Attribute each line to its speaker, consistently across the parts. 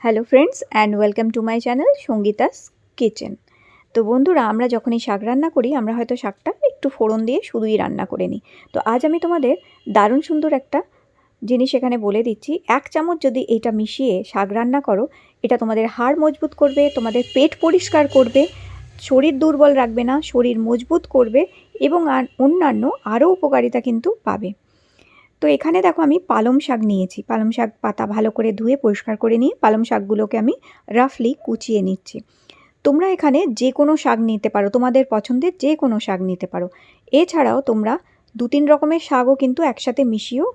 Speaker 1: Hello friends and welcome to my channel Sangeeta's kitchen. তো বন্ধুরা, আমরা যখনই শাক রান্না করি আমরা হয়তো শাকটা একটু ফোড়ন দিয়ে শুধুই রান্না করে নিই। তো আজ আমি তোমাদের দারুণ সুন্দর একটা জিনিস এখানে বলে দিচ্ছি। 1 চামচ যদি এটা মিশিয়ে শাক রান্না করো, এটা তোমাদের হাড় মজবুত করবে, তোমাদের পেট পরিষ্কার করবে, শরীর দুর্বল রাখবে না, শরীর মজবুত করবে এবং অন্যান্য আরও উপকারিতা কিন্তু পাবে। তো এখানে দেখো আমি পালং শাক নিয়েছি। পালং শাক পাতা ভালো করে ধুয়ে পরিষ্কার করে নিয়ে পালং শাকগুলোকে আমি রাফলি কুচিয়ে নিচ্ছি। তোমরা এখানে যে কোনো শাক নিতে পারো, তোমাদের পছন্দের যে কোনো শাক নিতে পারো। এছাড়াও তোমরা 2-3 রকমের শাকও কিন্তু একসাথে মিশিয়েও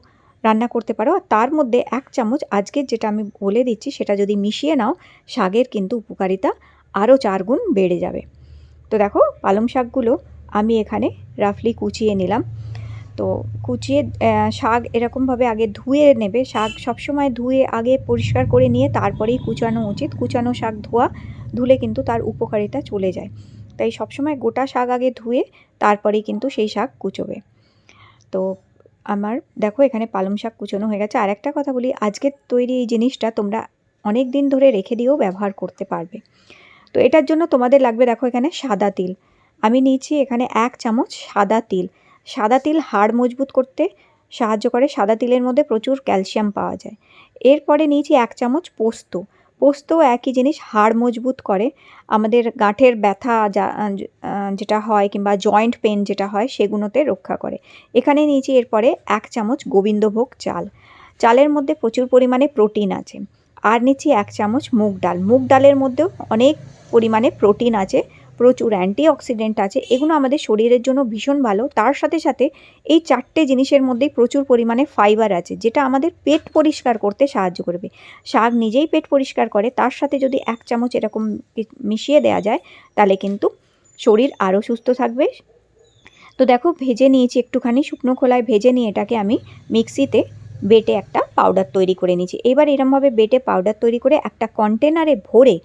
Speaker 1: রান্না করতে পারো। আর তার মধ্যে 1 চামচ আজকের যেটা আমি বলে দিচ্ছি সেটা যদি মিশিয়ে নাও, শাকের কিন্তু উপকারিতা আরও 4 গুণ বেড়ে যাবে। তো দেখো পালং শাকগুলো আমি এখানে রাফলি কুচিয়ে নিলাম। তো কুচিয়ে শাক এরকমভাবে আগে ধুয়ে নেবে। শাক সবসময় ধুয়ে আগে পরিষ্কার করে নিয়ে তারপরেই কুচানো উচিত। কুচানো শাক ধুলে কিন্তু তার উপকারিতা চলে যায়। তাই সবসময় গোটা শাক আগে ধুয়ে তারপরেই কিন্তু সেই শাক কুচোবে। তো আমার দেখো এখানে পালং শাক কুচোনো হয়ে গেছে। আর একটা কথা বলি, আজকের তৈরি এই জিনিসটা তোমরা অনেক দিন ধরে রেখে দিয়েও ব্যবহার করতে পারবে। তো এটার জন্য তোমাদের লাগবে দেখো এখানে সাদা তিল। আমি নিয়েছি এখানে 1 চামচ সাদা তিল। সাদা তিল হাড় মজবুত করতে সাহায্য করে। সাদা তিলের মধ্যে প্রচুর ক্যালসিয়াম পাওয়া যায়। এরপরে নিয়েছি 1 চামচ পোস্ত। পোস্তও একই জিনিস, হাড় মজবুত করে। আমাদের গাঁঠের ব্যথা যেটা হয় কিংবা জয়েন্ট পেন যেটা হয় সেগুলোতে রক্ষা করে। এখানে নিয়েছি এরপরে 1 চামচ গোবিন্দভোগ চাল। চালের মধ্যে প্রচুর পরিমাণে প্রোটিন আছে। আর নিচ্ছি 1 চামচ মুগ ডাল। মুগ ডালের মধ্যেও অনেক পরিমাণে প্রোটিন আছে, প্রচুর অ্যান্টিঅক্সিডেন্ট আছে। এগুলো আমাদের শরীরের জন্য ভীষণ ভালো। তার সাথে সাথে এই 4টে জিনিসের মধ্যেই প্রচুর পরিমাণে ফাইবার আছে, যেটা আমাদের পেট পরিষ্কার করতে সাহায্য করবে। শাক নিজেই পেট পরিষ্কার করে, তার সাথে যদি 1 চামচ এরকম মিশিয়ে দেওয়া যায় তাহলে কিন্তু শরীর আরও সুস্থ থাকবে। তো দেখো ভেজে নিয়েছি, একটুখানি শুকনো খোলায় ভেজে নিয়ে এটাকে আমি মিক্সিতে বেটে একটা পাউডার তৈরি করে নিয়েছি। এবার এরমভাবে বেটে পাউডার তৈরি করে একটা কন্টেনারে ভরে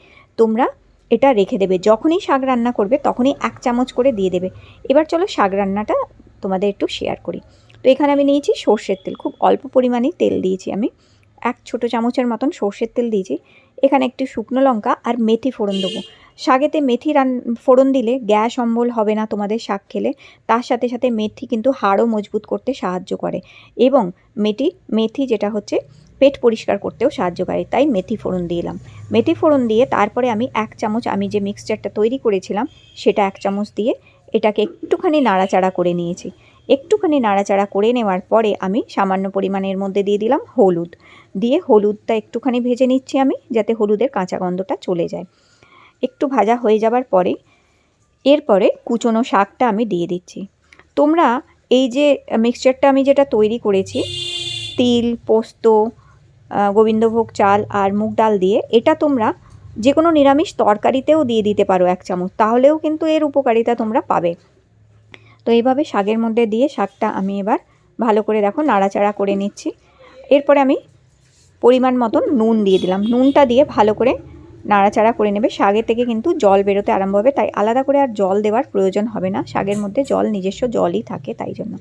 Speaker 1: তোমরা এটা রেখে দেবে। যখনই শাক রান্না করবে তখনই 1 চামচ করে দিয়ে দেবে। এবার চলো শাক রান্নাটা তোমাদের একটু শেয়ার করি। তো এখানে আমি নিয়েছি সর্ষের তেল। খুব অল্প পরিমাণেই তেল দিয়েছি আমি। 1 ছোটো চামচের মতন সর্ষের তেল দিয়েছি। এখানে একটু শুকনো লঙ্কা আর মেথি ফোড়ন দেবো। শাকেতে মেথি ফোড়ন দিলে গ্যাস অম্বল হবে না তোমাদের শাক খেলে। তার সাথে সাথে মেথি কিন্তু হাড়ও মজবুত করতে সাহায্য করে এবং মেথি যেটা হচ্ছে পেট পরিষ্কার করতেও সাহায্য করে। তাই মেথি ফোড়ন দিলাম। মেথি ফোড়ন দিয়ে তারপরে আমি 1 চামচ আমি যে মিক্সচারটা তৈরি করেছিলাম সেটা 1 চামচ দিয়ে এটাকে একটুখানি নাড়াচাড়া করে নিয়েছি। একটুখানি নাড়াচাড়া করে নেওয়ার পরে আমি সামান্য পরিমাণের মধ্যে দিয়ে দিলাম হলুদ। দিয়ে হলুদটা একটুখানি ভেজে নিচ্ছি আমি, যাতে হলুদের কাঁচা গন্ধটা চলে যায়। একটু ভাজা হয়ে যাবার পরে এরপরে কুচনো শাকটা আমি দিয়ে দিচ্ছি। তোমরা এই যে মিক্সচারটা আমি যেটা তৈরি করেছি তিল, পোস্ত, গোবিন্দভোগ চাল আর মুগ ডাল দিয়ে, এটা তোমরা যে কোনো নিরামিষ তরকারিতেও দিয়ে দিতে পারো 1 চামচ, তাহলেও কিন্তু এর উপকারিতা তোমরা পাবে। তো এইভাবে শাকের মধ্যে দিয়ে শাকটা আমি এবার ভালো করে দেখো নাড়াচাড়া করে নিচ্ছি। এরপরে আমি পরিমাণ মতন নুন দিয়ে দিলাম। নুনটা দিয়ে ভালো করে নাড়াচাড়া করে নেবে। শাকের থেকে কিন্তু জল বেরোতে আরম্ভ হবে, তাই আলাদা করে আর জল দেওয়ার প্রয়োজন হবে না। শাকের মধ্যে নিজস্ব জলই থাকে তাই জন্য।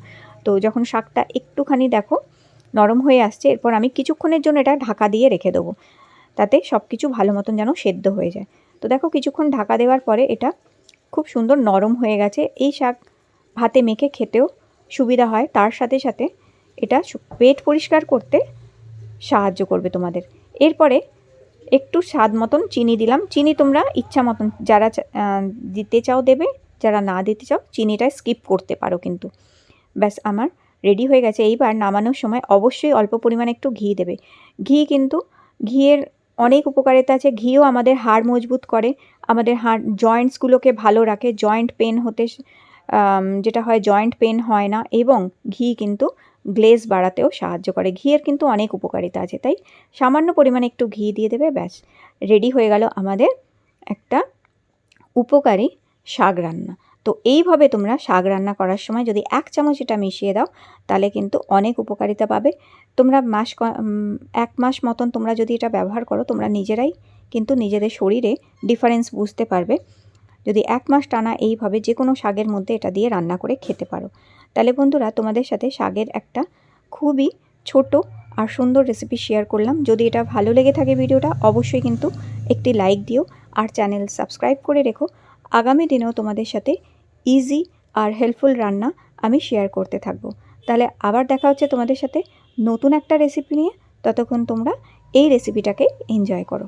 Speaker 1: তো যখন শাকটা একটুখানি দেখো নরম হয়ে আসছে, এরপর আমি কিছুক্ষণের জন্য এটা ঢাকা দিয়ে রেখে দেবো, তাতে সব কিছু ভালো মতন যেন সেদ্ধ হয়ে যায়। তো দেখো কিছুক্ষণ ঢাকা দেওয়ার পরে এটা খুব সুন্দর নরম হয়ে গেছে। এই শাক ভাতে মেখে খেতেও সুবিধা হয়, তার সাথে সাথে এটা পেট পরিষ্কার করতে সাহায্য করবে তোমাদের। এরপরে একটু স্বাদ মতন চিনি দিলাম। চিনি তোমরা ইচ্ছা মতন যারা দিতে চাও দেবে, যারা না দিতে চাও চিনিটা স্কিপ করতে পারো কিন্তু। ব্যাস আমার রেডি হয়ে গেছে। এইবার নামানোর সময় অবশ্যই অল্প পরিমাণে একটু ঘি দেবে। ঘিয়ের অনেক উপকারিতা আছে। ঘিও আমাদের হাড় মজবুত করে, আমাদের জয়েন্টসগুলোকে ভালো রাখে। জয়েন্ট পেন হতে যেটা হয় জয়েন্ট পেন হয় না, এবং ঘি কিন্তু গ্লেজ বাড়াতেও সাহায্য করে। ঘিয়ের কিন্তু অনেক উপকারিতা আছে, তাই সামান্য পরিমাণে একটু ঘি দিয়ে দেবে। ব্যাস রেডি হয়ে গেল আমাদের একটা উপকারী শাক রান্না। তো এইভাবে তোমরা শাক রান্না করার সময় যদি 1 চামচ এটা মিশিয়ে দাও তাহলে কিন্তু অনেক উপকারিতা পাবে। তোমরা 1 মাস মতন তোমরা যদি এটা ব্যবহার করো, তোমরা নিজেরাই কিন্তু নিজেদের শরীরে ডিফারেন্স বুঝতে পারবে। যদি 1 মাস টানা এইভাবে যে কোনো শাকের মধ্যে এটা দিয়ে রান্না করে খেতে পারো, তাহলে বন্ধুরা তোমাদের সাথে শাকের একটা খুবই ছোট আর সুন্দর রেসিপি শেয়ার করলাম। যদি এটা ভালো লেগে থাকে ভিডিওটা, অবশ্যই কিন্তু একটি লাইক দিও আর চ্যানেল সাবস্ক্রাইব করে রেখো। আগামী দিনেও তোমাদের সাথে ইজি আর হেল্পফুল রান্না আমি শেয়ার করতে থাকবো। তাহলে আবার দেখা হচ্ছে তোমাদের সাথে নতুন একটা রেসিপি নিয়ে। ততক্ষণ তোমরা এই রেসিপিটাকে এনজয় করো।